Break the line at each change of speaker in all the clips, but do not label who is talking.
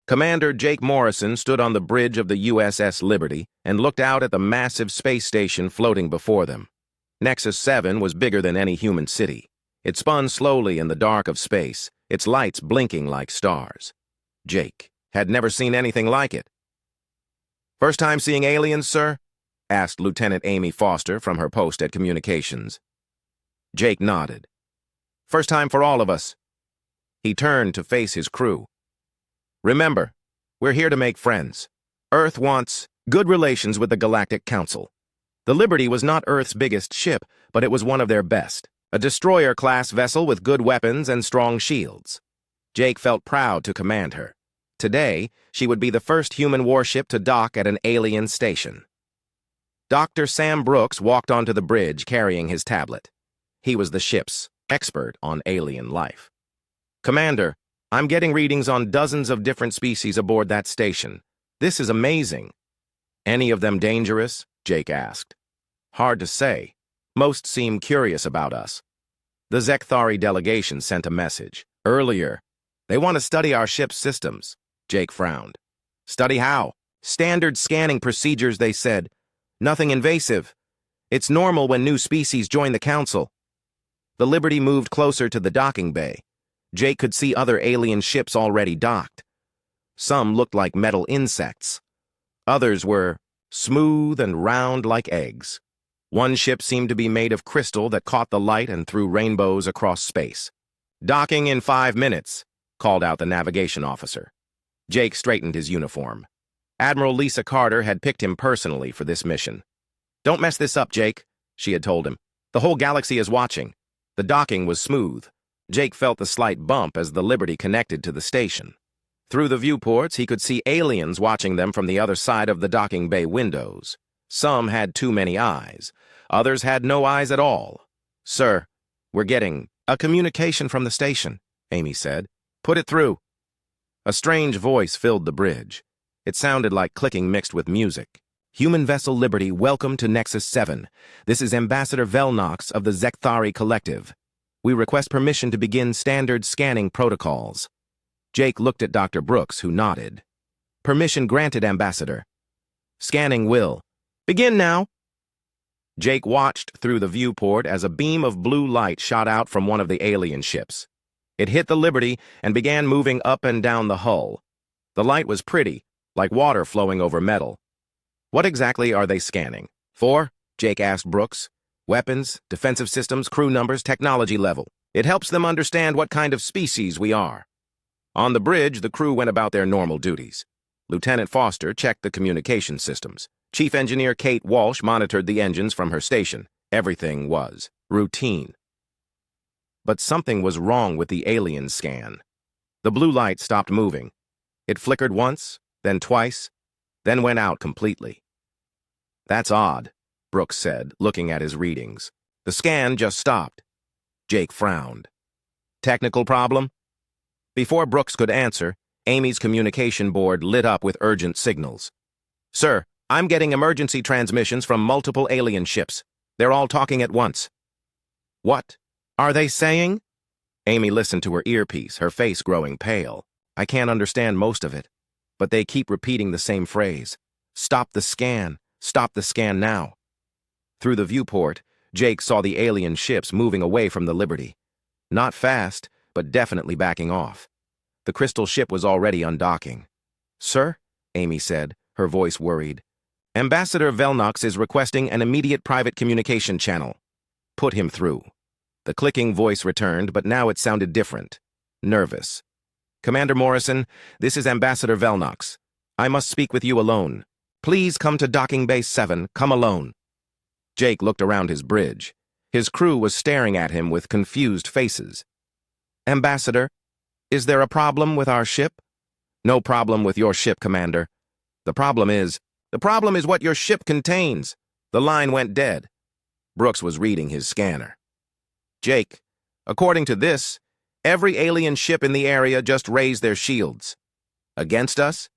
Commander Jake Morrison stood on the bridge of the USS Liberty and looked out at the massive space station floating before them. Nexus 7 was bigger than any human city. It spun slowly in the dark of space, its lights blinking like stars. Jake had never seen anything like it. "First time seeing aliens, sir?" asked Lieutenant Amy Foster from her post at communications. Jake nodded. "First time for all of us." He turned to face his crew. "Remember, we're here to make friends. Earth wants good relations with the Galactic Council. The Liberty was not Earth's biggest ship, but it was one of their best. A destroyer-class vessel with good weapons and strong shields. Jake felt proud to command her. Today, she would be the first human warship to dock at an alien station. Dr. Sam Brooks walked onto the bridge carrying his tablet. He was the ship's expert on alien life. "Commander, I'm getting readings on dozens of different species aboard that station. This is amazing." "Any of them dangerous?" Jake asked. "Hard to say. Most seem curious about us." The Zekthari delegation sent a message. "Earlier, they want to study our ship's systems." Jake frowned. "Study how?" "Standard scanning procedures," they said. "Nothing invasive. It's normal when new species join the Council." The Liberty moved closer to the docking bay. Jake could see other alien ships already docked. Some looked like metal insects. Others were smooth and round like eggs. One ship seemed to be made of crystal that caught the light and threw rainbows across space. "Docking in 5 minutes," called out the navigation officer. Jake straightened his uniform. Admiral Lisa Carter had picked him personally for this mission. "Don't mess this up, Jake," she had told him. "The whole galaxy is watching." The docking was smooth. Jake felt the slight bump as the Liberty connected to the station. Through the viewports, he could see aliens watching them from the other side of the docking bay windows. Some had too many eyes. Others had no eyes at all. "Sir, we're getting a communication from the station," Amy said. "Put it through." A strange voice filled the bridge. It sounded like clicking mixed with music. "Human Vessel Liberty, welcome to Nexus 7. This is Ambassador Velnox of the Zekthari Collective. We request permission to begin standard scanning protocols." Jake looked at Dr. Brooks, who nodded. "Permission granted, Ambassador." "Scanning will begin now." Jake watched through the viewport as a beam of blue light shot out from one of the alien ships. It hit the Liberty and began moving up and down the hull. The light was pretty, like water flowing over metal. "What exactly are they scanning for?" Jake asked Brooks. "Weapons, defensive systems, crew numbers, technology level. It helps them understand what kind of species we are." On the bridge, the crew went about their normal duties. Lieutenant Foster checked the communication systems. Chief Engineer Kate Walsh monitored the engines from her station. Everything was routine. But something was wrong with the alien scan. The blue light stopped moving. It flickered once, then twice, then went out completely. "That's odd," Brooks said, looking at his readings. "The scan just stopped." Jake frowned. "Technical problem?" Before Brooks could answer, Amy's communication board lit up with urgent signals. "Sir, I'm getting emergency transmissions from multiple alien ships. They're all talking at once." "What are they saying?" Amy listened to her earpiece, her face growing pale. "I can't understand most of it, but they keep repeating the same phrase. Stop the scan now." Through the viewport, Jake saw the alien ships moving away from the Liberty. Not fast, but definitely backing off. The crystal ship was already undocking. "Sir," Amy said, her voice worried. "Ambassador Velnox is requesting an immediate private communication channel." "Put him through." The clicking voice returned, but now it sounded different. Nervous. "Commander Morrison, this is Ambassador Velnox. I must speak with you alone. Please come to Docking Bay 7. Come alone." Jake looked around his bridge. His crew was staring at him with confused faces. "Ambassador, is there a problem with our ship?" "No problem with your ship, Commander. The problem is what your ship contains." The line went dead. Brooks was reading his scanner. "Jake, according to this, every alien ship in the area just raised their shields. Against us?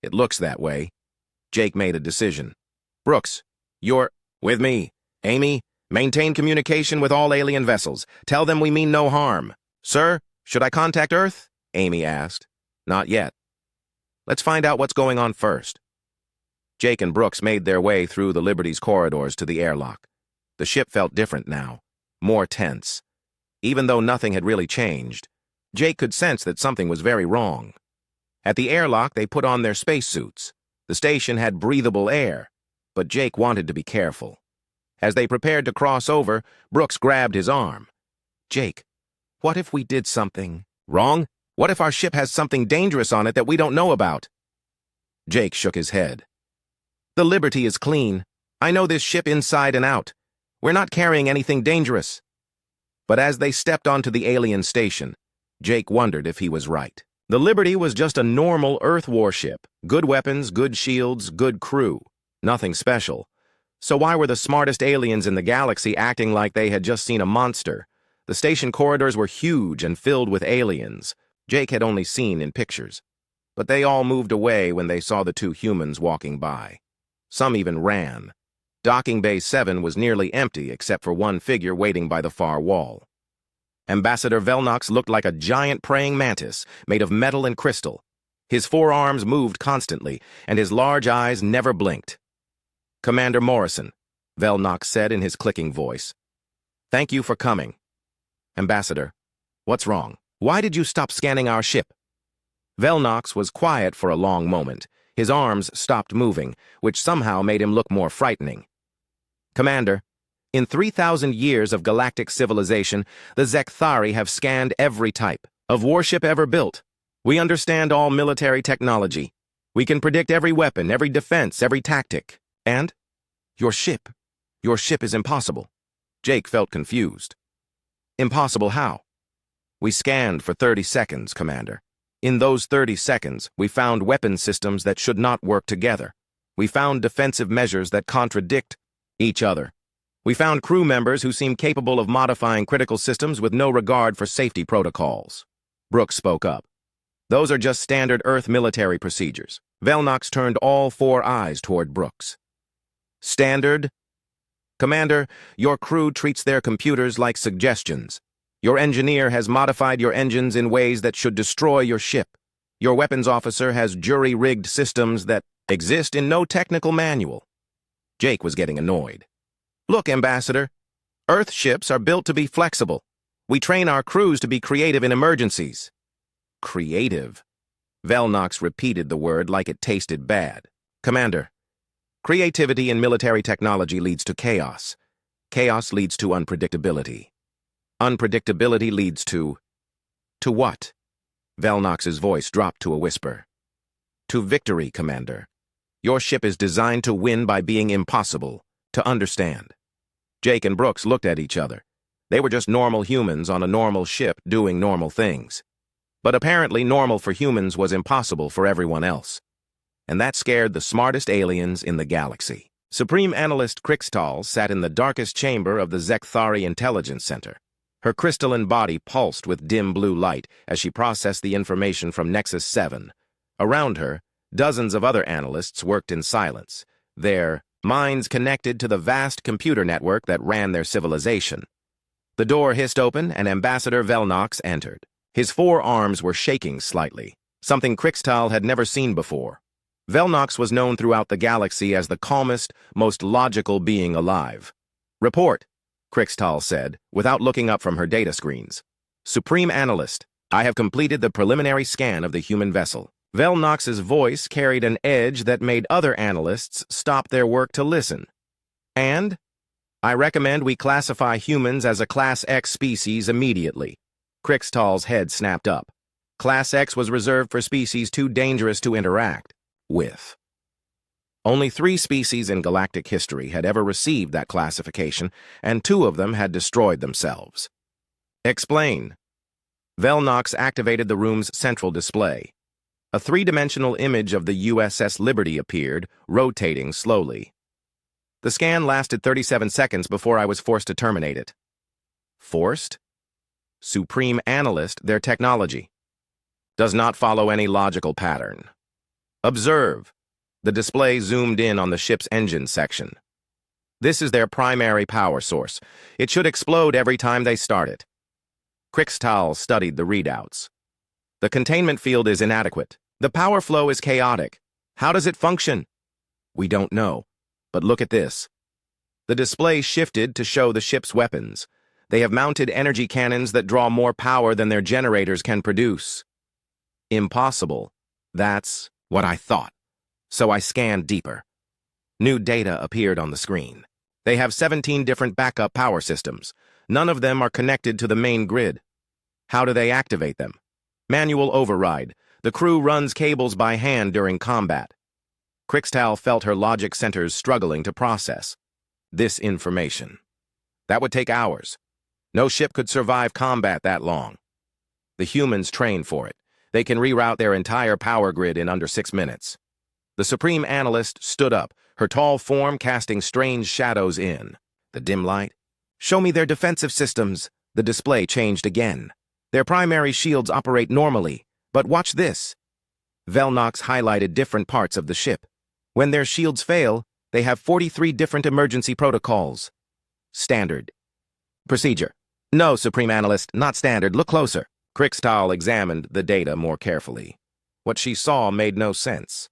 It looks that way." Jake made a decision. "Brooks, you're with me. Amy, maintain communication with all alien vessels. Tell them we mean no harm." "Sir, should I contact Earth?" Amy asked. "Not yet." Let's find out what's going on first. Jake and Brooks made their way through the Liberty's corridors to the airlock. The ship felt different now, more tense. Even though nothing had really changed, Jake could sense that something was very wrong. At the airlock, they put on their spacesuits. The station had breathable air, but Jake wanted to be careful. As they prepared to cross over, Brooks grabbed his arm. Jake, what if we did something wrong? What if our ship has something dangerous on it that we don't know about? Jake shook his head. The Liberty is clean. I know this ship inside and out. We're not carrying anything dangerous. But as they stepped onto the alien station, Jake wondered if he was right. The Liberty was just a normal Earth warship. Good weapons, good shields, good crew. Nothing special. So why were the smartest aliens in the galaxy acting like they had just seen a monster? The station corridors were huge and filled with aliens Jake had only seen in pictures. But they all moved away when they saw the two humans walking by. Some even ran. Docking Bay 7 was nearly empty except for one figure waiting by the far wall. Ambassador Velnox looked like a giant praying mantis made of metal and crystal. His forearms moved constantly, and his large eyes never blinked. Commander Morrison, Velnox said in his clicking voice. Thank you for coming. Ambassador, what's wrong? Why did you stop scanning our ship? Velnox was quiet for a long moment. His arms stopped moving, which somehow made him look more frightening. Commander, in 3,000 years of galactic civilization, the Zekthari have scanned every type of warship ever built. We understand all military technology. We can predict every weapon, every defense, every tactic. And? Your ship is impossible. Jake felt confused. Impossible how? We scanned for 30 seconds, Commander. In those 30 seconds, we found weapon systems that should not work together. We found defensive measures that contradict each other. We found crew members who seem capable of modifying critical systems with no regard for safety protocols. Brooks spoke up. Those are just standard Earth military procedures. Velnox turned all four eyes toward Brooks. Standard? Commander, your crew treats their computers like suggestions. Your engineer has modified your engines in ways that should destroy your ship. Your weapons officer has jury-rigged systems that exist in no technical manual. Jake was getting annoyed. Look, Ambassador, Earth ships are built to be flexible. We train our crews to be creative in emergencies. Creative? Velnox repeated the word like it tasted bad. Commander, creativity in military technology leads to chaos. Chaos leads to unpredictability. Unpredictability leads to what? Velnox's voice dropped to a whisper. To victory, Commander. Your ship is designed to win by being impossible to understand. Jake and Brooks looked at each other. They were just normal humans on a normal ship doing normal things. But apparently normal for humans was impossible for everyone else. And that scared the smartest aliens in the galaxy. Supreme Analyst Krixtal sat in the darkest chamber of the Zekthari Intelligence Center. Her crystalline body pulsed with dim blue light as she processed the information from Nexus 7. Around her, dozens of other analysts worked in silence, their minds connected to the vast computer network that ran their civilization. The door hissed open and Ambassador Velnox entered. His forearms were shaking slightly, something Krixtal had never seen before. Velnox was known throughout the galaxy as the calmest, most logical being alive. Report, Krixtal said, without looking up from her data screens. Supreme Analyst, I have completed the preliminary scan of the human vessel. Velnox's voice carried an edge that made other analysts stop their work to listen. And? I recommend we classify humans as a Class X species immediately. Krixtal's head snapped up. Class X was reserved for species too dangerous to interact with. Only 3 species in galactic history had ever received that classification, and 2 of them had destroyed themselves. Explain. Velnox activated the room's central display. A 3-dimensional image of the USS Liberty appeared, rotating slowly. The scan lasted 37 seconds before I was forced to terminate it. Forced? Supreme Analyst, their technology. Does not follow any logical pattern. Observe. The display zoomed in on the ship's engine section. This is their primary power source. It should explode every time they start it. Krixtal studied the readouts. The containment field is inadequate. The power flow is chaotic. How does it function? We don't know. But look at this. The display shifted to show the ship's weapons. They have mounted energy cannons that draw more power than their generators can produce. Impossible. That's what I thought. So I scanned deeper. New data appeared on the screen. They have 17 different backup power systems. None of them are connected to the main grid. How do they activate them? Manual override. The crew runs cables by hand during combat. Crixtal felt her logic centers struggling to process this information. That would take hours. No ship could survive combat that long. The humans train for it. They can reroute their entire power grid in under 6 minutes. The Supreme Analyst stood up, her tall form casting strange shadows in the dim light. Show me their defensive systems. The display changed again. Their primary shields operate normally, but watch this. Velnox highlighted different parts of the ship. When their shields fail, they have 43 different emergency protocols. Standard. Procedure. No, Supreme Analyst, not standard. Look closer. Crixtal examined the data more carefully. What she saw made no sense.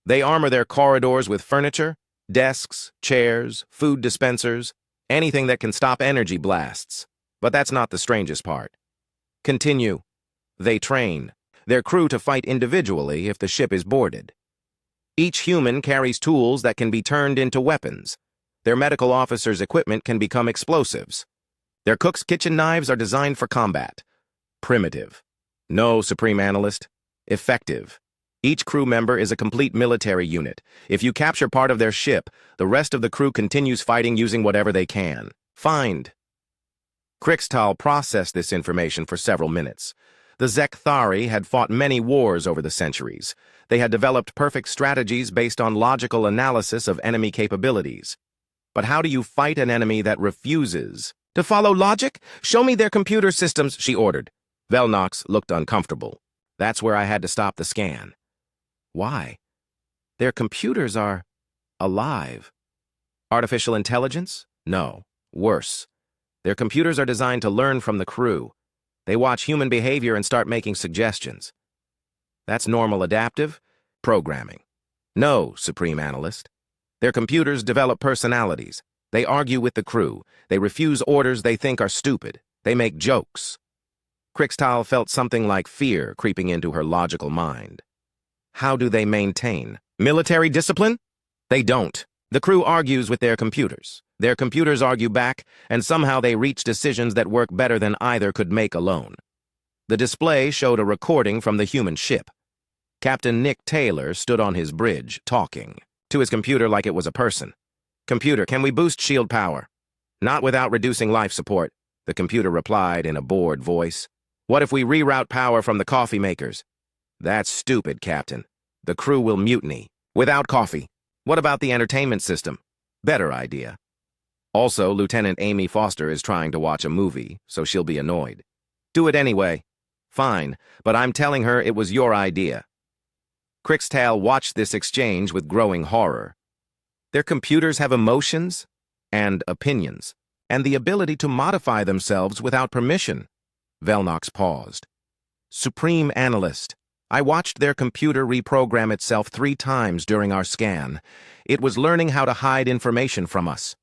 They armor their corridors with furniture, desks, chairs, food dispensers, anything that can stop energy blasts. But that's not the strangest part. Continue. They train their crew to fight individually if the ship is boarded. Each human carries tools that can be turned into weapons. Their medical officers' equipment can become explosives. Their cook's kitchen knives are designed for combat. Primitive. No, Supreme Analyst. Effective. Each crew member is a complete military unit. If you capture part of their ship, the rest of the crew continues fighting using whatever they can find. Crixtal processed this information for several minutes. The Zekthari had fought many wars over the centuries. They had developed perfect strategies based on logical analysis of enemy capabilities. But how do you fight an enemy that refuses to follow logic? Show me their computer systems, she ordered. Velnox looked uncomfortable. That's where I had to stop the scan. Why? Their computers are alive. Artificial intelligence? No. Worse. Their computers are designed to learn from the crew. They watch human behavior and start making suggestions. That's normal adaptive programming. No, Supreme Analyst. Their computers develop personalities. They argue with the crew. They refuse orders they think are stupid. They make jokes. Crixtal felt something like fear creeping into her logical mind. How do they maintain military discipline? They don't. The crew argues with their computers. Their computers argue back, and somehow they reach decisions that work better than either could make alone. The display showed a recording from the human ship. Captain Nick Taylor stood on his bridge, talking to his computer like it was a person. Computer, can we boost shield power? Not without reducing life support, the computer replied in a bored voice. What if we reroute power from the coffee makers? That's stupid, Captain. The crew will mutiny. Without coffee. What about the entertainment system? Better idea. Also, Lieutenant Amy Foster is trying to watch a movie, so she'll be annoyed. Do it anyway. Fine, but I'm telling her it was your idea. Crixtal watched this exchange with growing horror. Their computers have emotions and opinions, and the ability to modify themselves without permission. Velnox paused. Supreme Analyst, I watched their computer reprogram itself 3 times during our scan. It was learning how to hide information from us.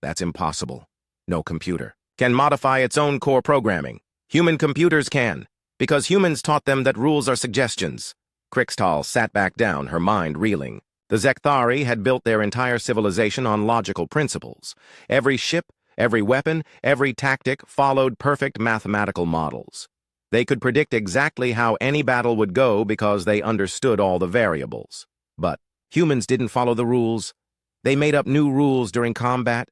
That's impossible. No computer can modify its own core programming. Human computers can, because humans taught them that rules are suggestions. Crixtal sat back down, her mind reeling. The Zekthari had built their entire civilization on logical principles. Every ship, every weapon, every tactic followed perfect mathematical models. They could predict exactly how any battle would go because they understood all the variables. But humans didn't follow the rules. They made up new rules during combat.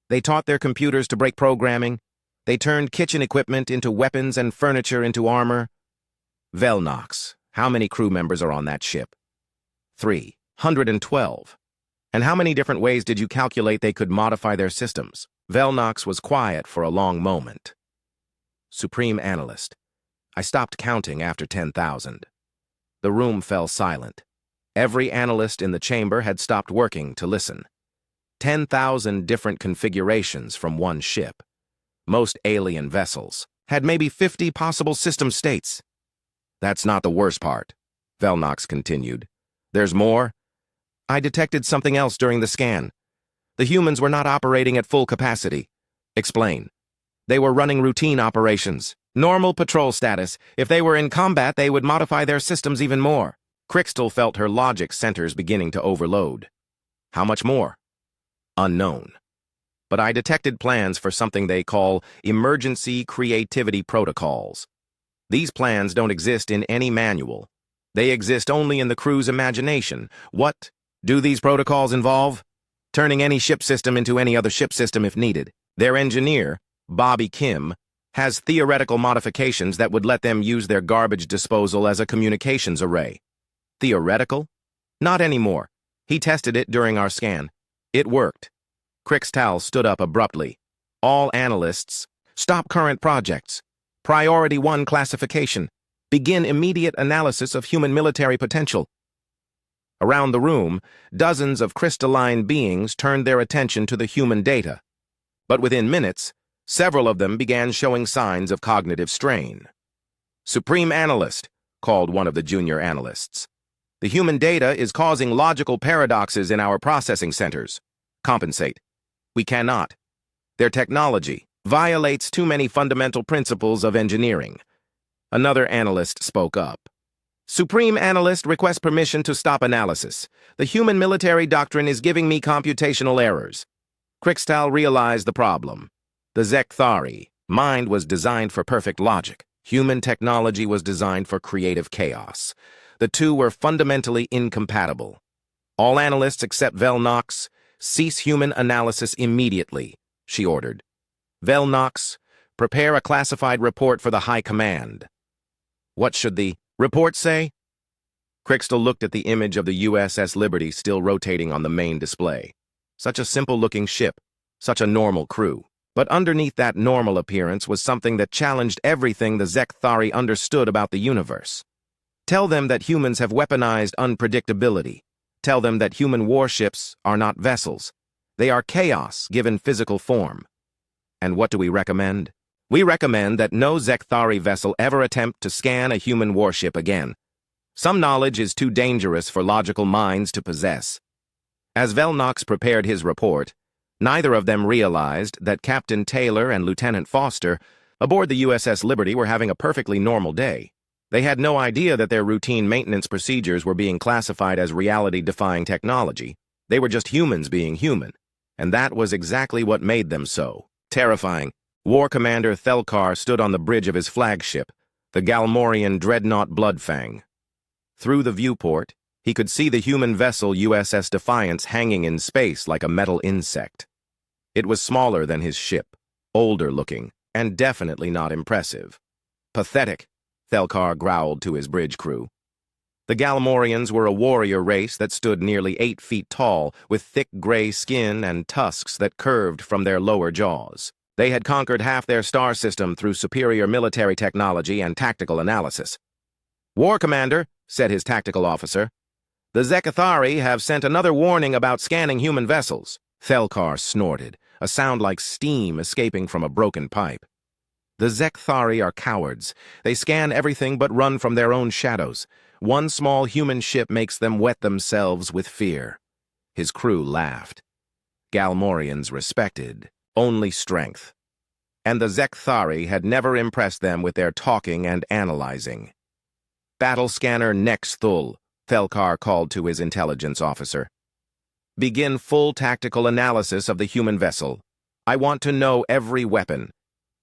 They taught their computers to break programming. They turned kitchen equipment into weapons and furniture into armor. Velnox, how many crew members are on that ship? 312. And how many different ways did you calculate they could modify their systems? Velnox was quiet for a long moment. Supreme Analyst, I stopped counting after 10,000. The room fell silent. Every analyst in the chamber had stopped working to listen. 10,000 different configurations from one ship. Most alien vessels had maybe 50 possible system states. That's not the worst part. Velnox continued. There's more? I detected something else during the scan. The humans were not operating at full capacity. Explain. They were running routine operations. Normal patrol status. If they were in combat, they would modify their systems even more. Crystal felt her logic centers beginning to overload. How much more? Unknown. But I detected plans for something they call emergency creativity protocols. These plans don't exist in any manual. They exist only in the crew's imagination. What do these protocols involve? Turning any ship system into any other ship system if needed. Their engineer, Bobby Kim, has theoretical modifications that would let them use their garbage disposal as a communications array. Theoretical? Not anymore. He tested it during our scan. It worked. Crixtal stood up abruptly. All analysts, stop current projects. Priority 1 classification. Begin immediate analysis of human military potential. Around the room, dozens of crystalline beings turned their attention to the human data. But within minutes, several of them began showing signs of cognitive strain. Supreme Analyst, called one of the junior analysts. The human data is causing logical paradoxes in our processing centers. Compensate. We cannot. Their technology violates too many fundamental principles of engineering. Another analyst spoke up. Supreme Analyst requests permission to stop analysis. The human military doctrine is giving me computational errors. Crixtal realized the problem. The Zekthari mind was designed for perfect logic. Human technology was designed for creative chaos. The two were fundamentally incompatible. All analysts except Velnox, cease human analysis immediately, she ordered. Velnox, prepare a classified report for the High Command. What should the report say? Crixtal looked at the image of the USS Liberty still rotating on the main display. Such a simple-looking ship, such a normal crew. But underneath that normal appearance was something that challenged everything the Zekthari understood about the universe. Tell them that humans have weaponized unpredictability. Tell them that human warships are not vessels. They are chaos given physical form. And what do we recommend? We recommend that no Zekthari vessel ever attempt to scan a human warship again. Some knowledge is too dangerous for logical minds to possess. As Velnox prepared his report, neither of them realized that Captain Taylor and Lieutenant Foster aboard the USS Liberty were having a perfectly normal day. They had no idea that their routine maintenance procedures were being classified as reality-defying technology. They were just humans being human, and that was exactly what made them so. Terrifying. War Commander Thelkar stood on the bridge of his flagship, the Galmorian dreadnought Bloodfang. Through the viewport, he could see the human vessel USS Defiance hanging in space like a metal insect. It was smaller than his ship, older-looking, and definitely not impressive. Pathetic, Thelkar growled to his bridge crew. The Galmorians were a warrior race that stood nearly 8 feet tall, with thick gray skin and tusks that curved from their lower jaws. They had conquered half their star system through superior military technology and tactical analysis. War Commander, said his tactical officer, the Zekthari have sent another warning about scanning human vessels. Thelkar snorted, a sound like steam escaping from a broken pipe. The Zekthari are cowards. They scan everything but run from their own shadows. One small human ship makes them wet themselves with fear. His crew laughed. Galmorians respected only strength. And the Zekthari had never impressed them with their talking and analyzing. Battle Scanner Nexthul, Thelkar called to his intelligence officer. Begin full tactical analysis of the human vessel. I want to know every weapon,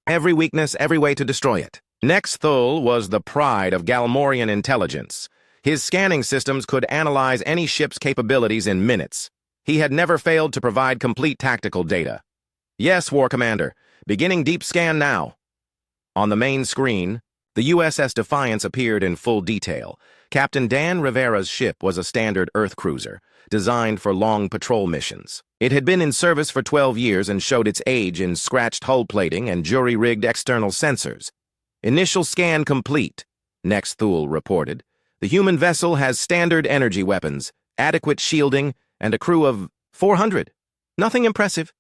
every weakness, every way to destroy it. Nexthul was the pride of Galmorian intelligence. His scanning systems could analyze any ship's capabilities in minutes. He had never failed to provide complete tactical data. Yes, War Commander. Beginning deep scan now. On the main screen, the USS Defiance appeared in full detail. Captain Dan Rivera's ship was a standard Earth cruiser, designed for long patrol missions. It had been in service for 12 years and showed its age in scratched hull plating and jury-rigged external sensors. Initial scan complete, Nexthul reported. The human vessel has standard energy weapons, adequate shielding, and a crew of 400. Nothing impressive.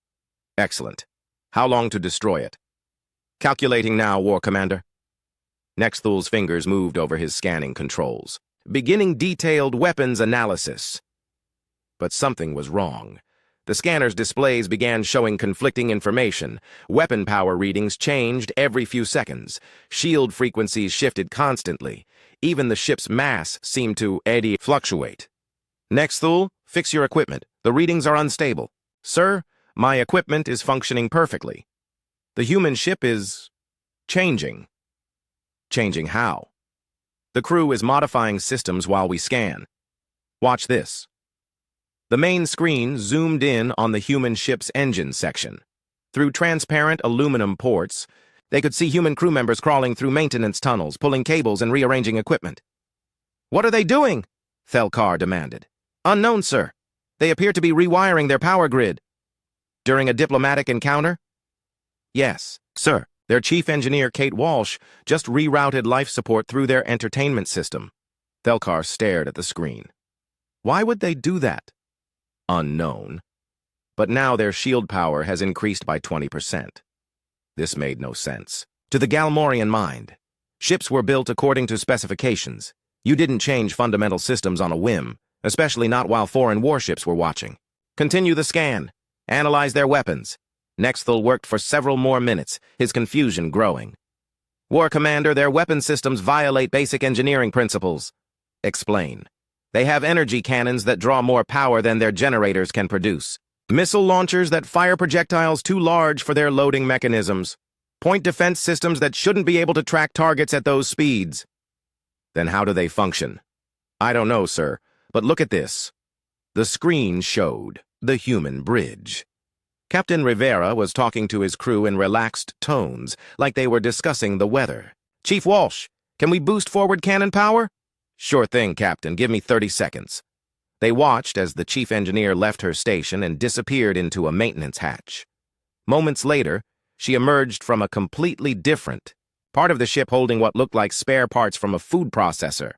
Excellent. How long to destroy it? Calculating now, War Commander. Nexthul's fingers moved over his scanning controls. beginning detailed weapons analysis. But something was wrong. The scanner's displays began showing conflicting information. Weapon power readings changed every few seconds. Shield frequencies shifted constantly. Even the ship's mass seemed to fluctuate. Next, Thule, fix your equipment. The readings are unstable. Sir, my equipment is functioning perfectly. The human ship is changing. Changing how? The crew is modifying systems while we scan. Watch this. The main screen zoomed in on the human ship's engine section. Through transparent aluminum ports, they could see human crew members crawling through maintenance tunnels, pulling cables and rearranging equipment. "What are they doing?" Thelkar demanded. "Unknown, sir. They appear to be rewiring their power grid." "During a diplomatic encounter?" "Yes, sir. Their chief engineer, Kate Walsh, just rerouted life support through their entertainment system." Thelkar stared at the screen. "Why would they do that?" "Unknown. But now their shield power has increased by 20%. This made no sense. To the Galmorian mind, ships were built according to specifications. You didn't change fundamental systems on a whim, especially not while foreign warships were watching. Continue the scan. Analyze their weapons. Nexthal worked for several more minutes, his confusion growing. "War Commander, their weapon systems violate basic engineering principles." "Explain." "They have energy cannons that draw more power than their generators can produce. Missile launchers that fire projectiles too large for their loading mechanisms. Point defense systems that shouldn't be able to track targets at those speeds." "Then how do they function?" "I don't know, sir, but look at this." The screen showed the human bridge. Captain Rivera was talking to his crew in relaxed tones, like they were discussing the weather. "Chief Walsh, can we boost forward cannon power?" "Sure thing, Captain. Give me 30 seconds. They watched as the chief engineer left her station and disappeared into a maintenance hatch. Moments later, she emerged from a completely different part of the ship holding what looked like spare parts from a food processor.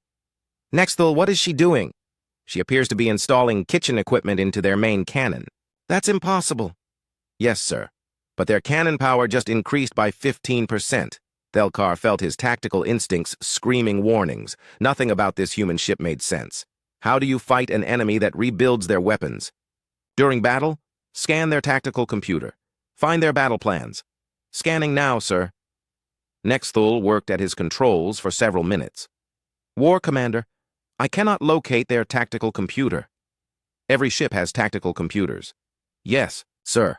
"Nexthal, what is she doing?" "She appears to be installing kitchen equipment into their main cannon." "That's impossible." "Yes, sir. But their cannon power just increased by 15%. Thelkar felt his tactical instincts screaming warnings. Nothing about this human ship made sense. How do you fight an enemy that rebuilds their weapons? During battle, scan their tactical computer. Find their battle plans. "Scanning now, sir." Nexthal worked at his controls for several minutes. "War Commander, I cannot locate their tactical computer." "Every ship has tactical computers." "Yes, sir.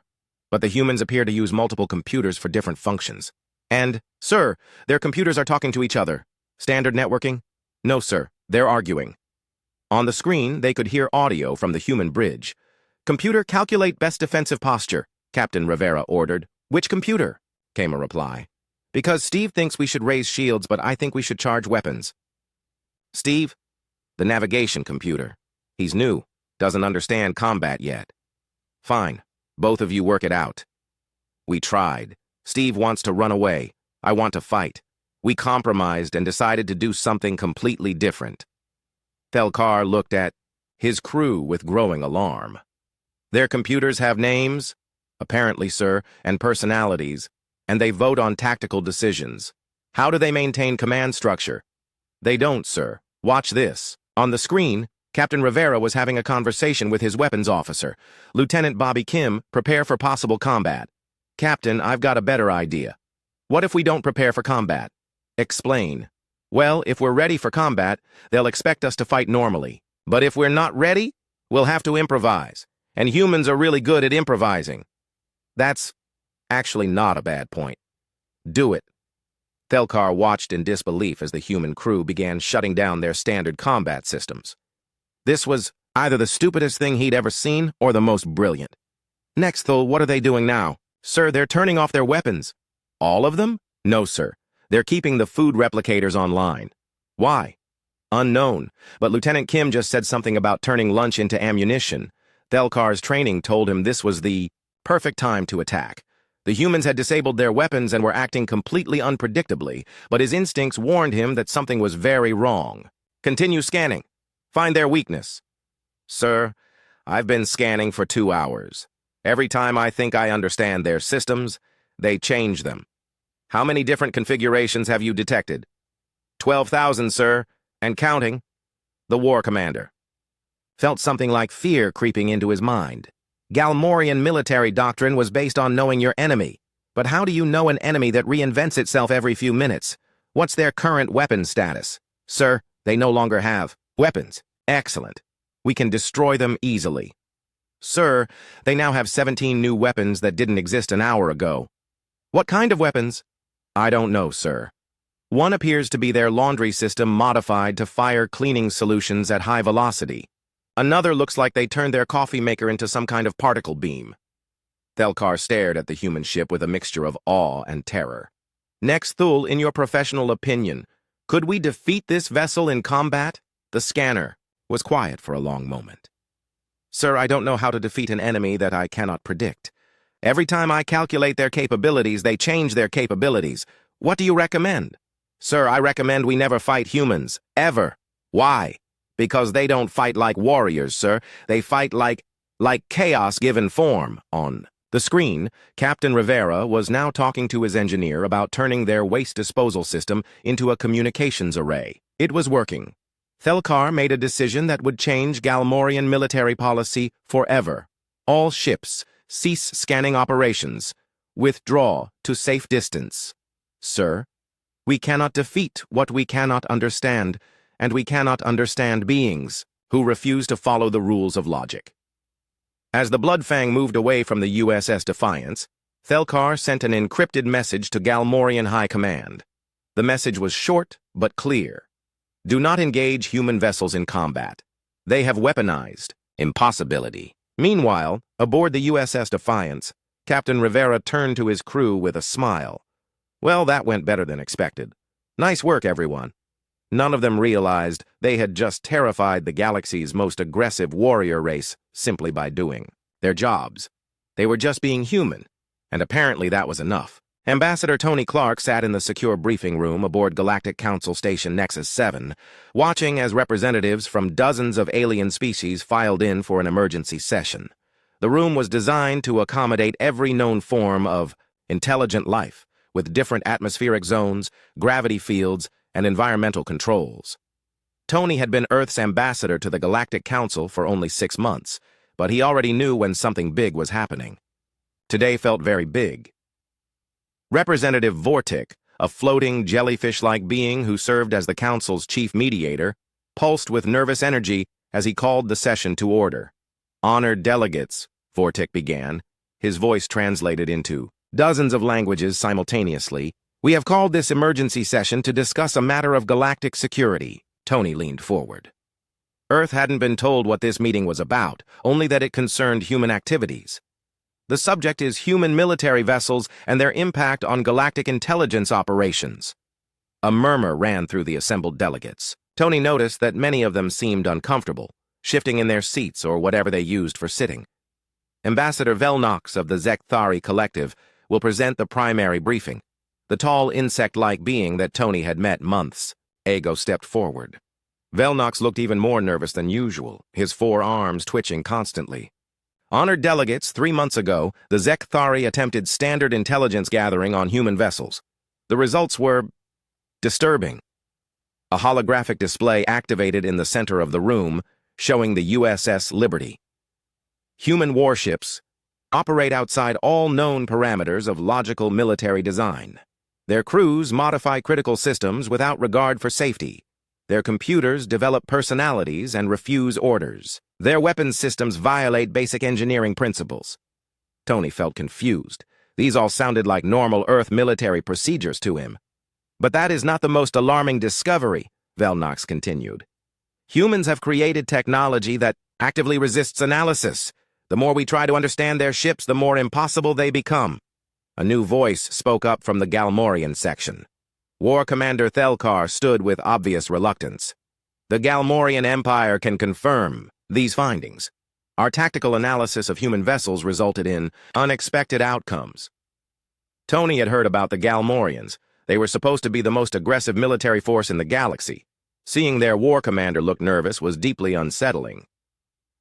But the humans appear to use multiple computers for different functions. And, sir, their computers are talking to each other. Standard networking?" "No, sir. They're arguing." On the screen, they could hear audio from the human bridge. "Computer, calculate best defensive posture," Captain Rivera ordered. "Which computer?" came a reply. "Because Steve thinks we should raise shields, but I think we should charge weapons." "Steve?" "The navigation computer. He's new. Doesn't understand combat yet." "Fine. Both of you work it out." "We tried. Steve wants to run away. I want to fight. We compromised and decided to do something completely different." Thelkar looked at his crew with growing alarm. "Their computers have names?" "Apparently, sir, and personalities, and they vote on tactical decisions." "How do they maintain command structure?" "They don't, sir. Watch this." On the screen, Captain Rivera was having a conversation with his weapons officer. "Lieutenant Bobby Kim, prepare for possible combat." "Captain, I've got a better idea." "What if we don't prepare for combat?" "Explain." "Well, if we're ready for combat, they'll expect us to fight normally. But if we're not ready, we'll have to improvise. And humans are really good at improvising." "That's actually not a bad point." "Do it." Thelkar watched in disbelief as the human crew began shutting down their standard combat systems. This was either the stupidest thing he'd ever seen or the most brilliant. "Nexthal, what are they doing now?" "Sir, they're turning off their weapons." "All of them?" "No, sir. They're keeping the food replicators online." "Why?" "Unknown. But Lieutenant Kim just said something about turning lunch into ammunition. Thelkar's training told him this was the perfect time to attack. The humans had disabled their weapons and were acting completely unpredictably, but his instincts warned him that something was very wrong. "Continue scanning. Find their weakness." "Sir, I've been scanning for 2 hours. Every time I think I understand their systems, they change them." "How many different configurations have you detected?" 12,000, sir, and counting." The war commander felt something like fear creeping into his mind. Galmorian military doctrine was based on knowing your enemy. But how do you know an enemy that reinvents itself every few minutes? What's their current weapon status? Sir, they no longer have weapons. Excellent. We can destroy them easily. Sir, they now have 17 new weapons that didn't exist an hour ago. What kind of weapons? I don't know, sir. One appears to be their laundry system modified to fire cleaning solutions at high velocity. Another looks like they turned their coffee maker into some kind of particle beam. Thelkar stared at the human ship with a mixture of awe and terror. Next, Thul, in your professional opinion, could we defeat this vessel in combat? The scanner was quiet for a long moment. Sir, I don't know how to defeat an enemy that I cannot predict. Every time I calculate their capabilities, they change their capabilities. What do you recommend? Sir, I recommend we never fight humans. Ever. Why? Because they don't fight like warriors, sir. They fight like chaos given form. On the screen, Captain Rivera was now talking to his engineer about turning their waste disposal system into a communications array. It was working. Thelkar made a decision that would change Galmorian military policy forever. All ships cease scanning operations. Withdraw to safe distance. Sir, we cannot defeat what we cannot understand, and we cannot understand beings who refuse to follow the rules of logic. As the Bloodfang moved away from the USS Defiance, Thelkar sent an encrypted message to Galmorian High Command. The message was short but clear. Do not engage human vessels in combat. They have weaponized impossibility. Meanwhile, aboard the USS Defiance, Captain Rivera turned to his crew with a smile. Well, that went better than expected. Nice work, everyone. None of them realized they had just terrified the galaxy's most aggressive warrior race simply by doing their jobs. They were just being human, and apparently that was enough. Ambassador Tony Clark sat in the secure briefing room aboard Galactic Council Station Nexus 7, watching as representatives from dozens of alien species filed in for an emergency session. The room was designed to accommodate every known form of intelligent life, with different atmospheric zones, gravity fields, and environmental controls. Tony had been Earth's ambassador to the Galactic Council for only 6 months, but he already knew when something big was happening. Today felt very big. Representative Vortic, a floating, jellyfish-like being who served as the Council's chief mediator, pulsed with nervous energy as he called the session to order. Honored delegates, Vortic began, his voice translated into dozens of languages simultaneously. We have called this emergency session to discuss a matter of galactic security. Tony leaned forward. Earth hadn't been told what this meeting was about, only that it concerned human activities. The subject is human military vessels and their impact on galactic intelligence operations. A murmur ran through the assembled delegates. Tony noticed that many of them seemed uncomfortable, shifting in their seats or whatever they used for sitting. Ambassador Velnox of the Zekthari Collective will present the primary briefing. The tall insect-like being that Tony had met months ago stepped forward. Velnox looked even more nervous than usual, his 4 arms twitching constantly. Honored delegates, 3 months ago, the Zekthari attempted standard intelligence gathering on human vessels. The results were disturbing. A holographic display activated in the center of the room, showing the USS Liberty. Human warships operate outside all known parameters of logical military design. Their crews modify critical systems without regard for safety. Their computers develop personalities and refuse orders. Their weapons systems violate basic engineering principles. Tony felt confused. These all sounded like normal Earth military procedures to him. But that is not the most alarming discovery, Velnox continued. Humans have created technology that actively resists analysis. The more we try to understand their ships, the more impossible they become. A new voice spoke up from the Galmorian section. War Commander Thelkar stood with obvious reluctance. The Galmorian Empire can confirm these findings. Our tactical analysis of human vessels resulted in unexpected outcomes. Tony had heard about the Galmorians. They were supposed to be the most aggressive military force in the galaxy. Seeing their war commander look nervous was deeply unsettling.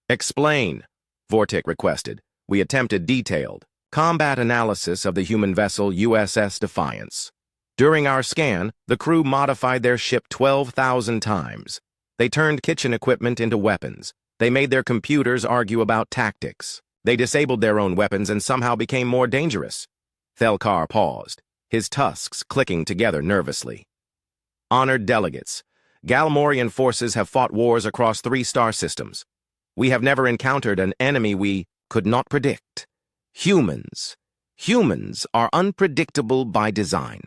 Explain, Vortic requested. We attempted detailed combat analysis of the human vessel USS Defiance. During our scan, the crew modified their ship 12,000 times. They turned kitchen equipment into weapons. They made their computers argue about tactics. They disabled their own weapons and somehow became more dangerous. Thelkar paused, his tusks clicking together nervously. Honored delegates, Galmorian forces have fought wars across 3 star systems. We have never encountered an enemy we could not predict. Humans. Humans are unpredictable by design.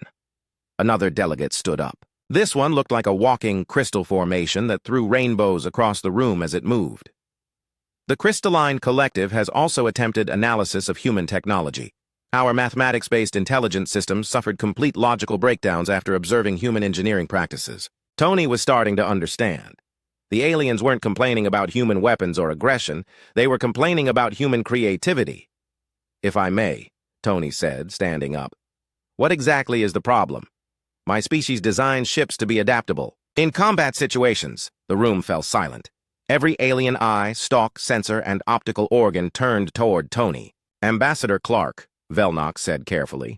Another delegate stood up. This one looked like a walking crystal formation that threw rainbows across the room as it moved. The Crystalline Collective has also attempted analysis of human technology. Our mathematics-based intelligence systems suffered complete logical breakdowns after observing human engineering practices. Tony was starting to understand. The aliens weren't complaining about human weapons or aggression, they were complaining about human creativity. If I may, Tony said, standing up. What exactly is the problem? My species designs ships to be adaptable. In combat situations, the room fell silent. Every alien eye, stalk, sensor, and optical organ turned toward Tony. Ambassador Clark, Velnox said carefully.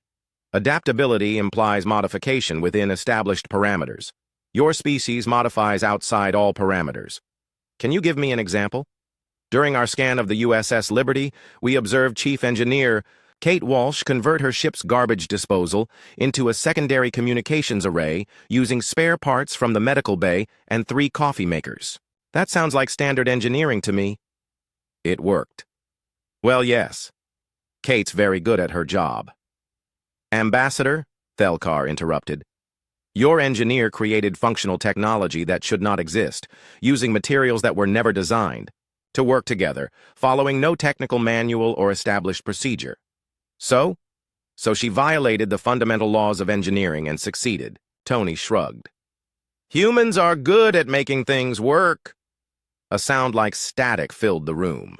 Adaptability implies modification within established parameters. Your species modifies outside all parameters. Can you give me an example? During our scan of the USS Liberty, we observed Chief Engineer Kate Walsh convert her ship's garbage disposal into a secondary communications array using spare parts from the medical bay and 3 coffee makers. That sounds like standard engineering to me. It worked. Well, yes. Kate's very good at her job. Ambassador, Thelkar interrupted. Your engineer created functional technology that should not exist, using materials that were never designed, to work together, following no technical manual or established procedure. So she violated the fundamental laws of engineering and succeeded. Tony shrugged. Humans are good at making things work. A sound like static filled the room.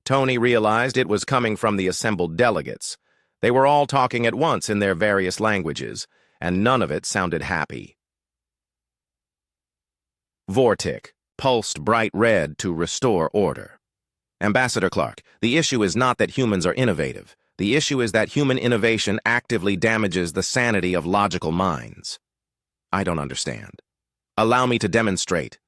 Tony realized it was coming from the assembled delegates. They were all talking at once in their various languages, and none of it sounded happy. Vortic pulsed bright red to restore order. Ambassador Clark, the issue is not that humans are innovative. The issue is that human innovation actively damages the sanity of logical minds. I don't understand. Allow me to demonstrate.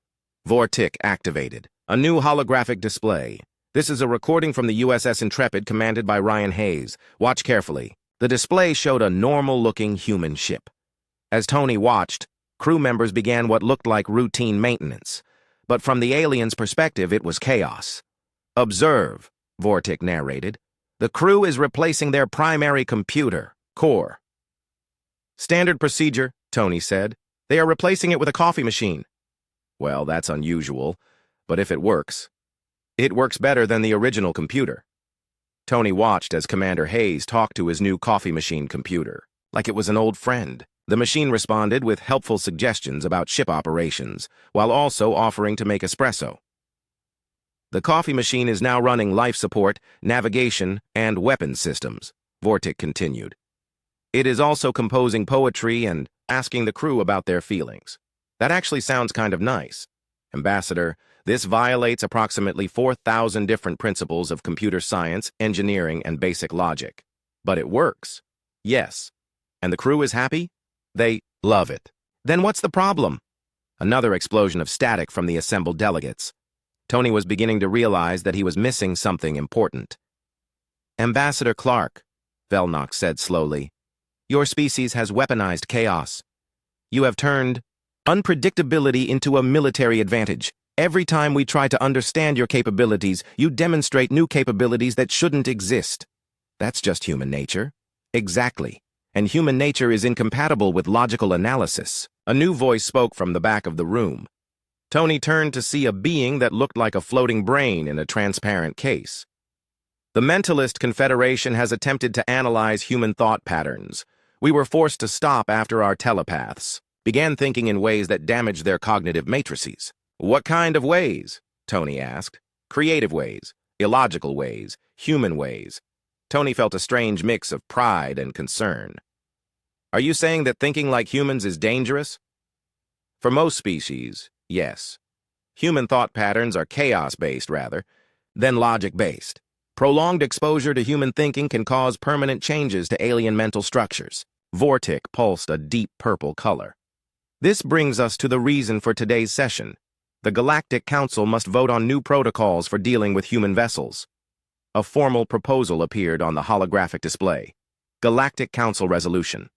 Vortic activated. A new holographic display. This is a recording from the USS Intrepid commanded by Ryan Hayes. Watch carefully. The display showed a normal-looking human ship. As Tony watched, crew members began what looked like routine maintenance. But from the aliens' perspective, it was chaos. Observe, Vortic narrated. The crew is replacing their primary computer, core. Standard procedure, Tony said. They are replacing it with a coffee machine. Well, that's unusual, but if it works better than the original computer. Tony watched as Commander Hayes talked to his new coffee machine computer, like it was an old friend. The machine responded with helpful suggestions about ship operations, while also offering to make espresso. The coffee machine is now running life support, navigation, and weapons systems, Vortic continued. It is also composing poetry and asking the crew about their feelings. That actually sounds kind of nice. Ambassador, this violates approximately 4,000 different principles of computer science, engineering, and basic logic. But it works. Yes. And the crew is happy? They love it. Then what's the problem? Another explosion of static from the assembled delegates. Tony was beginning to realize that he was missing something important. Ambassador Clark, Velnox said slowly, your species has weaponized chaos. You have turned unpredictability into a military advantage. Every time we try to understand your capabilities, you demonstrate new capabilities that shouldn't exist. That's just human nature. Exactly. And human nature is incompatible with logical analysis. A new voice spoke from the back of the room. Tony turned to see a being that looked like a floating brain in a transparent case. The Mentalist Confederation has attempted to analyze human thought patterns. We were forced to stop after our telepaths began thinking in ways that damaged their cognitive matrices. What kind of ways? Tony asked. Creative ways, illogical ways, human ways. Tony felt a strange mix of pride and concern. Are you saying that thinking like humans is dangerous? For most species, yes. Human thought patterns are chaos-based, rather, than logic-based. Prolonged exposure to human thinking can cause permanent changes to alien mental structures. Vortic pulsed a deep purple color. This brings us to the reason for today's session. The Galactic Council must vote on new protocols for dealing with human vessels. A formal proposal appeared on the holographic display. Galactic Council Resolution.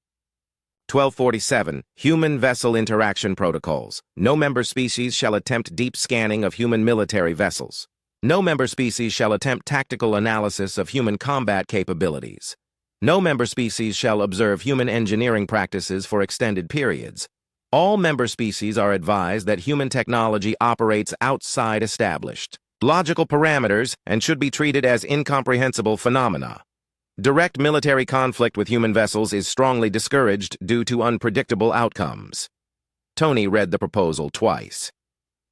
1247. Human Vessel Interaction Protocols. No member species shall attempt deep scanning of human military vessels. No member species shall attempt tactical analysis of human combat capabilities. No member species shall observe human engineering practices for extended periods. All member species are advised that human technology operates outside established logical parameters and should be treated as incomprehensible phenomena. Direct military conflict with human vessels is strongly discouraged due to unpredictable outcomes. Tony read the proposal twice.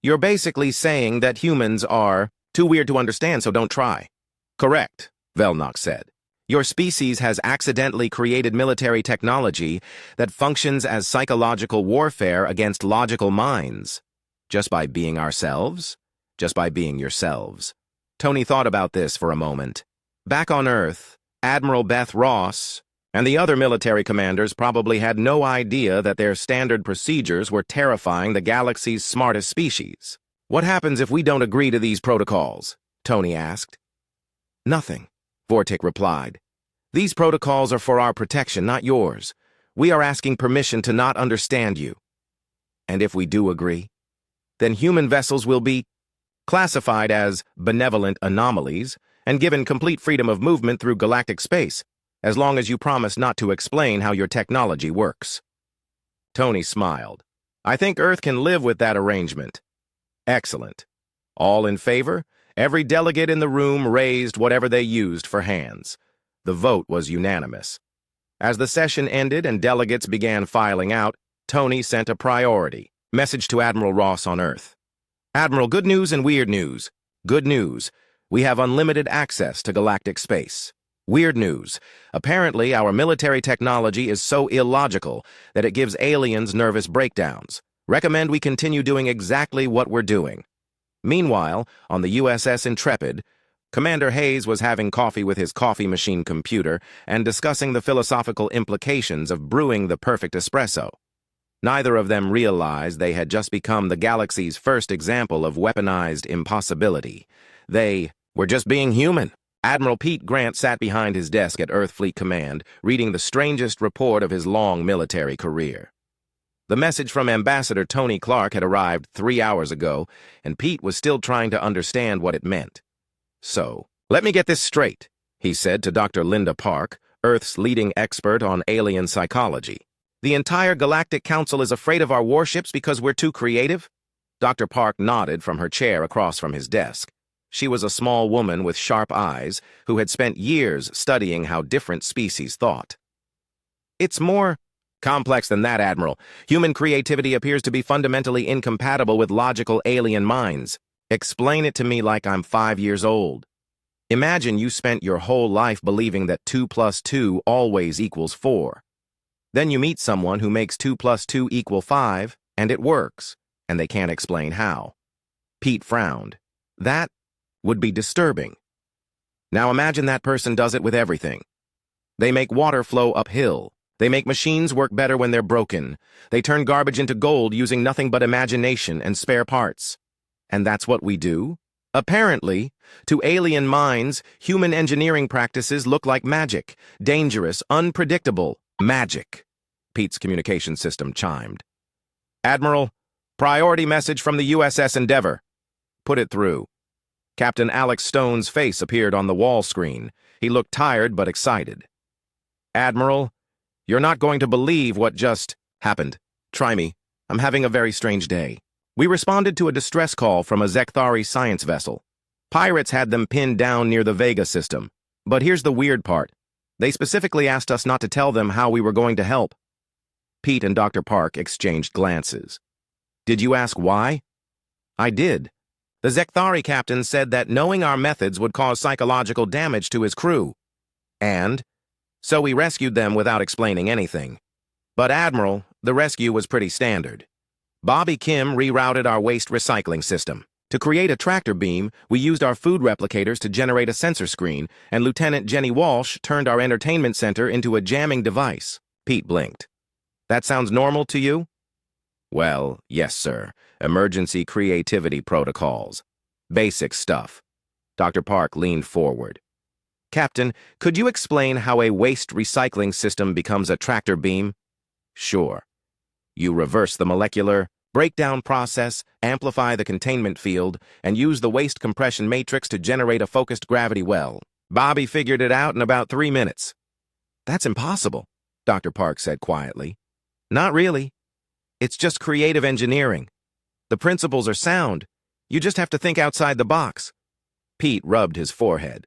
You're basically saying that humans are too weird to understand, so don't try. Correct, Velnox said. Your species has accidentally created military technology that functions as psychological warfare against logical minds. Just by being ourselves? Just by being yourselves. Tony thought about this for a moment. Back on Earth, Admiral Beth Ross and the other military commanders probably had no idea that their standard procedures were terrifying the galaxy's smartest species. What happens if we don't agree to these protocols? Tony asked. Nothing, Vortic replied. These protocols are for our protection, not yours. We are asking permission to not understand you. And if we do agree, then human vessels will be classified as benevolent anomalies and given complete freedom of movement through galactic space, as long as you promise not to explain how your technology works. Tony smiled. I think Earth can live with that arrangement. Excellent. All in favor? Every delegate in the room raised whatever they used for hands. The vote was unanimous. As the session ended and delegates began filing out, Tony sent a priority message to Admiral Ross on Earth. Admiral, good news and weird news. Good news. We have unlimited access to galactic space. Weird news. Apparently, our military technology is so illogical that it gives aliens nervous breakdowns. Recommend we continue doing exactly what we're doing. Meanwhile, on the USS Intrepid, Commander Hayes was having coffee with his coffee machine computer and discussing the philosophical implications of brewing the perfect espresso. Neither of them realized they had just become the galaxy's first example of weaponized impossibility. They were just being human. Admiral Pete Grant sat behind his desk at Earth Fleet Command, reading the strangest report of his long military career. The message from Ambassador Tony Clark had arrived 3 hours ago, and Pete was still trying to understand what it meant. So, let me get this straight, he said to Dr. Linda Park, Earth's leading expert on alien psychology. The entire Galactic Council is afraid of our warships because we're too creative? Dr. Park nodded from her chair across from his desk. She was a small woman with sharp eyes who had spent years studying how different species thought. It's more complex than that, Admiral. Human creativity appears to be fundamentally incompatible with logical alien minds. Explain it to me like I'm 5 years old. Imagine you spent your whole life believing that 2 plus 2 always equals 4. Then you meet someone who makes 2 plus 2 equal 5, and it works, and they can't explain how. Pete frowned. That would be disturbing. Now imagine that person does it with everything. They make water flow uphill. They make machines work better when they're broken. They turn garbage into gold using nothing but imagination and spare parts. And that's what we do? Apparently, to alien minds, human engineering practices look like magic. Dangerous, unpredictable magic. Pete's communication system chimed. Admiral, priority message from the USS Endeavor. Put it through. Captain Alex Stone's face appeared on the wall screen. He looked tired but excited. Admiral, you're not going to believe what just happened. Try me. I'm having a very strange day. We responded to a distress call from a Zekthari science vessel. Pirates had them pinned down near the Vega system. But here's the weird part. They specifically asked us not to tell them how we were going to help. Pete and Dr. Park exchanged glances. Did you ask why? I did. The Zekthari captain said that knowing our methods would cause psychological damage to his crew. And so we rescued them without explaining anything. But Admiral, the rescue was pretty standard. Bobby Kim rerouted our waste recycling system. To create a tractor beam, we used our food replicators to generate a sensor screen, and Lieutenant Jenny Walsh turned our entertainment center into a jamming device. Pete blinked. That sounds normal to you? Well, yes, sir. Emergency creativity protocols. Basic stuff. Dr. Park leaned forward. Captain, could you explain how a waste recycling system becomes a tractor beam? Sure. You reverse the molecular breakdown process, amplify the containment field, and use the waste compression matrix to generate a focused gravity well. Bobby figured it out in about 3 minutes. That's impossible, Dr. Park said quietly. Not really. It's just creative engineering. The principles are sound. You just have to think outside the box. Pete rubbed his forehead.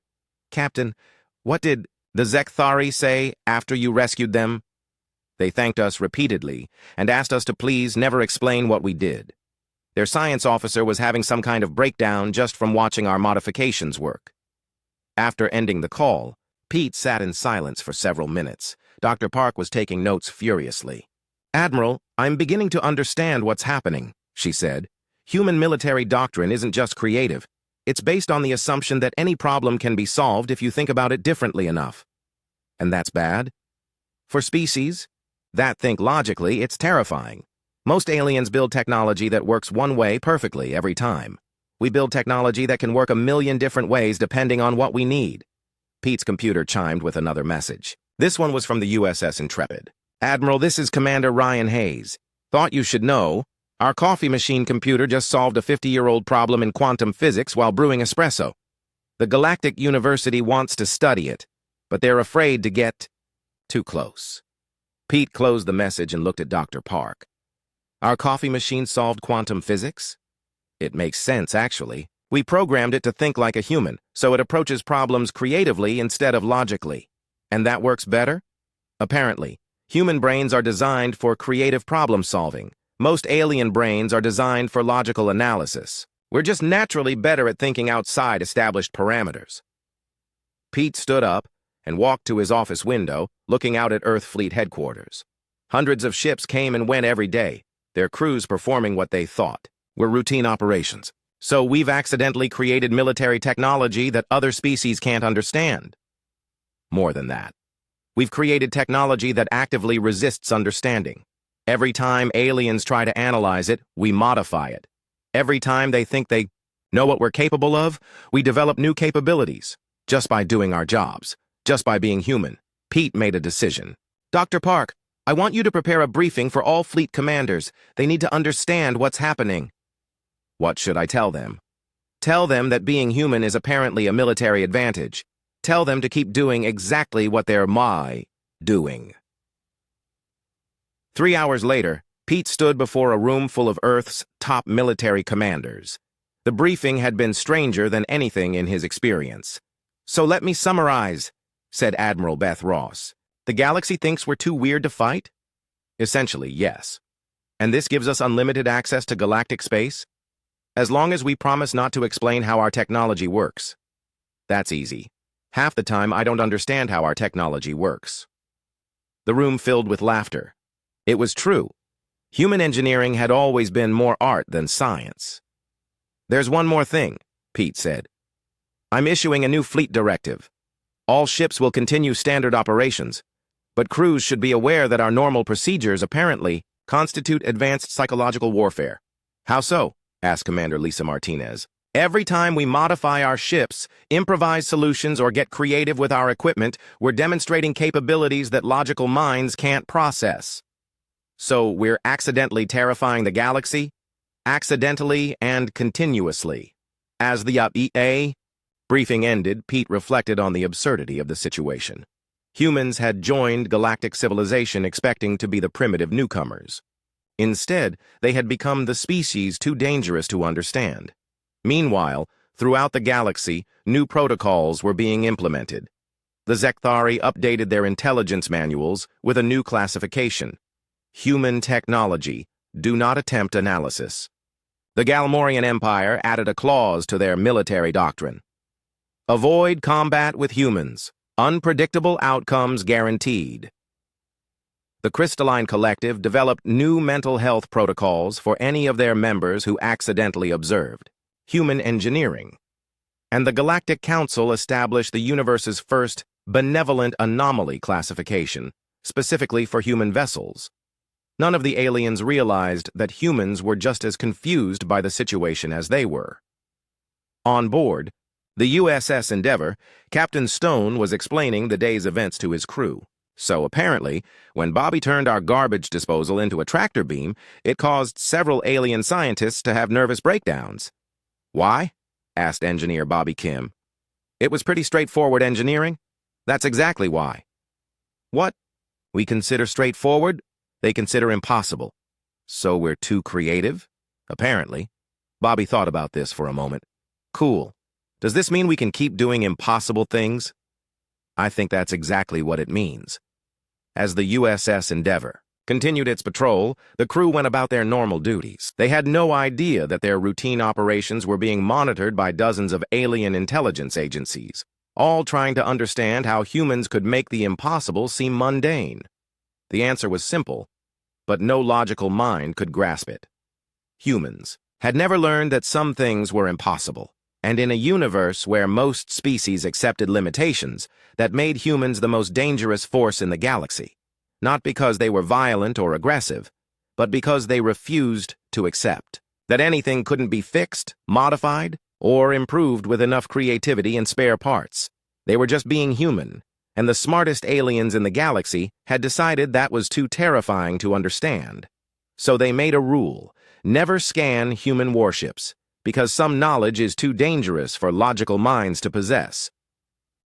Captain, what did the Zekthari say after you rescued them? They thanked us repeatedly and asked us to please never explain what we did. Their science officer was having some kind of breakdown just from watching our modifications work. After ending the call, Pete sat in silence for several minutes. Dr. Park was taking notes furiously. Admiral, I'm beginning to understand what's happening, she said. Human military doctrine isn't just creative. It's based on the assumption that any problem can be solved if you think about it differently enough. And that's bad? For species that think logically, it's terrifying. Most aliens build technology that works one way perfectly every time. We build technology that can work a million different ways depending on what we need. Pete's computer chimed with another message. This one was from the USS Intrepid. Admiral, this is Commander Ryan Hayes. Thought you should know, our coffee machine computer just solved a 50-year-old problem in quantum physics while brewing espresso. The Galactic University wants to study it, but they're afraid to get too close. Pete closed the message and looked at Dr. Park. Our coffee machine solved quantum physics? It makes sense, actually. We programmed it to think like a human, so it approaches problems creatively instead of logically. And that works better? Apparently. Human brains are designed for creative problem-solving. Most alien brains are designed for logical analysis. We're just naturally better at thinking outside established parameters. Pete stood up and walked to his office window, looking out at Earth Fleet headquarters. Hundreds of ships came and went every day, their crews performing what they thought were routine operations. So we've accidentally created military technology that other species can't understand. More than that. We've created technology that actively resists understanding. Every time aliens try to analyze it, we modify it. Every time they think they know what we're capable of, we develop new capabilities, just by doing our jobs. Just by being human. Pete made a decision. Dr. Park, I want you to prepare a briefing for all fleet commanders. They need to understand what's happening. What should I tell them? Tell them that being human is apparently a military advantage. Tell them to keep doing exactly what they're doing. 3 hours later, Pete stood before a room full of Earth's top military commanders. The briefing had been stranger than anything in his experience. So let me summarize, said Admiral Beth Ross. The galaxy thinks we're too weird to fight? Essentially, yes. And this gives us unlimited access to galactic space? As long as we promise not to explain how our technology works. That's easy. Half the time, I don't understand how our technology works. The room filled with laughter. It was true. Human engineering had always been more art than science. There's one more thing, Pete said. I'm issuing a new fleet directive. All ships will continue standard operations, but crews should be aware that our normal procedures apparently constitute advanced psychological warfare. How so? Asked Commander Lisa Martinez. Every time we modify our ships, improvise solutions, or get creative with our equipment, we're demonstrating capabilities that logical minds can't process. So we're accidentally terrifying the galaxy? Accidentally and continuously. As the EA briefing ended, Pete reflected on the absurdity of the situation. Humans had joined galactic civilization expecting to be the primitive newcomers. Instead, they had become the species too dangerous to understand. Meanwhile, throughout the galaxy, new protocols were being implemented. The Zekthari updated their intelligence manuals with a new classification. Human technology, do not attempt analysis. The Galmorian Empire added a clause to their military doctrine. Avoid combat with humans. Unpredictable outcomes guaranteed. The Crystalline Collective developed new mental health protocols for any of their members who accidentally observed human engineering. And the Galactic Council established the universe's first benevolent anomaly classification, specifically for human vessels. None of the aliens realized that humans were just as confused by the situation as they were. On board the USS Endeavour, Captain Stone was explaining the day's events to his crew. So apparently, when Bobby turned our garbage disposal into a tractor beam, it caused several alien scientists to have nervous breakdowns. Why? Asked Engineer Bobby Kim. It was pretty straightforward engineering. That's exactly why. What we consider straightforward, they consider impossible. So we're too creative? Apparently. Bobby thought about this for a moment. Cool. Does this mean we can keep doing impossible things? I think that's exactly what it means. As the USS Endeavour continued its patrol, the crew went about their normal duties. They had no idea that their routine operations were being monitored by dozens of alien intelligence agencies, all trying to understand how humans could make the impossible seem mundane. The answer was simple, but no logical mind could grasp it. Humans had never learned that some things were impossible, and in a universe where most species accepted limitations, that made humans the most dangerous force in the galaxy, not because they were violent or aggressive, but because they refused to accept that anything couldn't be fixed, modified, or improved with enough creativity and spare parts. They were just being human, and the smartest aliens in the galaxy had decided that was too terrifying to understand. So they made a rule: never scan human warships, because some knowledge is too dangerous for logical minds to possess.